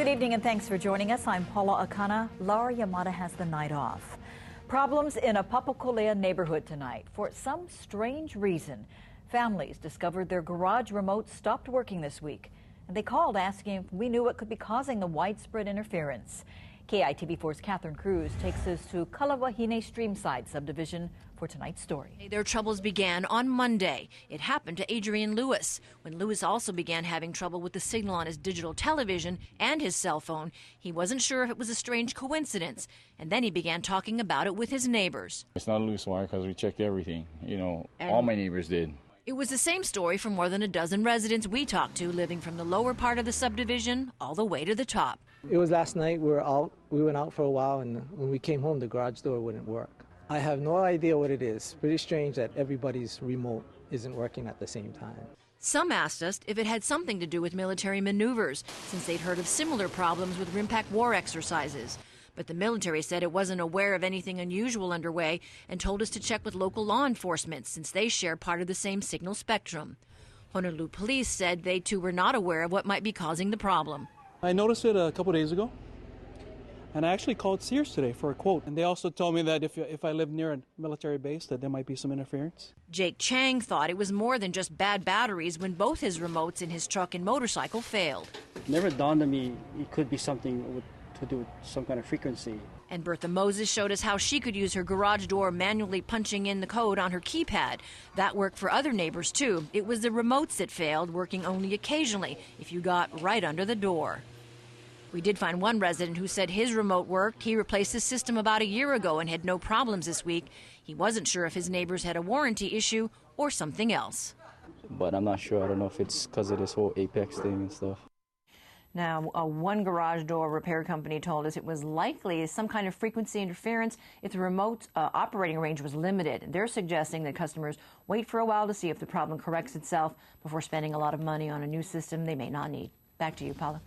Good evening and thanks for joining us. I'm Paula Akana. Laura Yamada has the night off. Problems in a Papakolea neighborhood tonight. For some strange reason, families discovered their garage remote stopped working this week. And they called asking if we knew what could be causing the widespread interference. KITV4's Catherine Cruz takes us to Kalawahine Streamside subdivision for tonight's story. Their troubles began on Monday. It happened to Adrian Lewis. When Lewis also began having trouble with the signal on his digital television and his cell phone, he wasn't sure if it was a strange coincidence. And then he began talking about it with his neighbors. It's not a loose wire because we checked everything. All my neighbors did. It was the same story for more than a dozen residents we talked to living from the lower part of the subdivision all the way to the top. It was last night. We went out for a while, and when we came home, the garage door wouldn't work. I have no idea what it is. Pretty strange that everybody's remote isn't working at the same time. Some asked us if it had something to do with military maneuvers, since they'd heard of similar problems with RIMPAC war exercises. But the military said it wasn't aware of anything unusual underway and told us to check with local law enforcement since they share part of the same signal spectrum. Honolulu police said they too were not aware of what might be causing the problem. I noticed it a couple days ago, and I actually called Sears today for a quote. And they also told me that if I live near a military base, that there might be some interference. Jake Chang thought it was more than just bad batteries when both his remotes in his truck and motorcycle failed. It never dawned on me it could be something to do with some kind of frequency. And Bertha Moses showed us how she could use her garage door manually punching in the code on her keypad. That worked for other neighbors too. It was the remotes that failed, working only occasionally if you got right under the door. We did find one resident who said his remote worked. He replaced his system about a year ago and had no problems this week. He wasn't sure if his neighbors had a warranty issue or something else. But I'm not sure. I don't know if it's because of this whole APEC thing and stuff. Now, one garage door repair company told us it was likely some kind of frequency interference if the remote operating range was limited. They're suggesting that customers wait for a while to see if the problem corrects itself before spending a lot of money on a new system they may not need. Back to you, Paula.